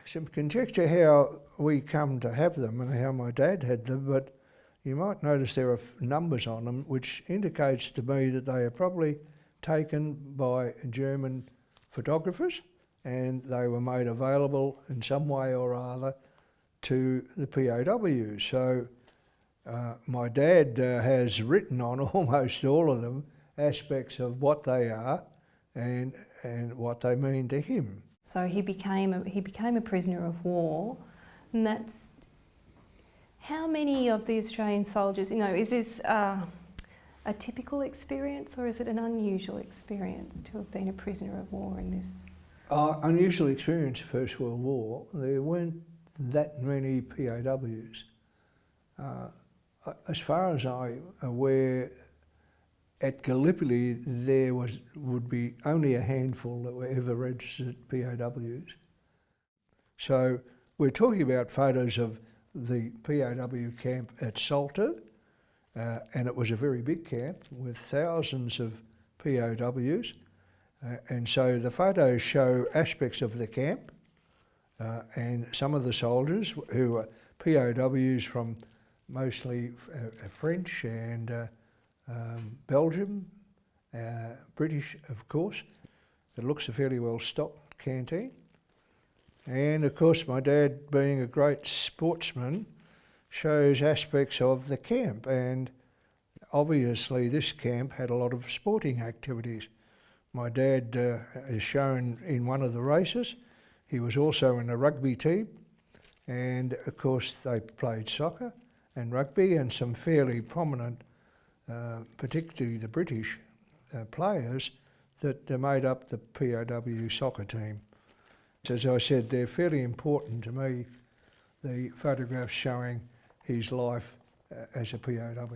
some conjecture how we come to have them and how my dad had them, but you might notice there are numbers on them, which indicates to me that they are probably taken by German photographers, and they were made available in some way or other to the POWs. So my dad has written on almost all of them aspects of what they are and what they mean to him. So he became a prisoner of war, and that's how many of the Australian soldiers, you know, is this a typical experience or is it an unusual experience to have been a prisoner of war in this? Unusual experience, First World War. There weren't that many POWs. As far as I'm aware, at Gallipoli there would be only a handful that were ever registered POWs. So we're talking about photos of the POW camp at Salter, and it was a very big camp with thousands of POWs. And so the photos show aspects of the camp and some of the soldiers who were POWs from mostly French and Belgium, British of course. It looks a fairly well stocked canteen. And of course my dad, being a great sportsman, shows aspects of the camp, and obviously this camp had a lot of sporting activities. My dad is shown in one of the races. He was also in a rugby team, and of course they played soccer and rugby, and some fairly prominent, particularly the British players that made up the POW soccer team. As I said, they're fairly important to me, the photographs showing his life as a POW.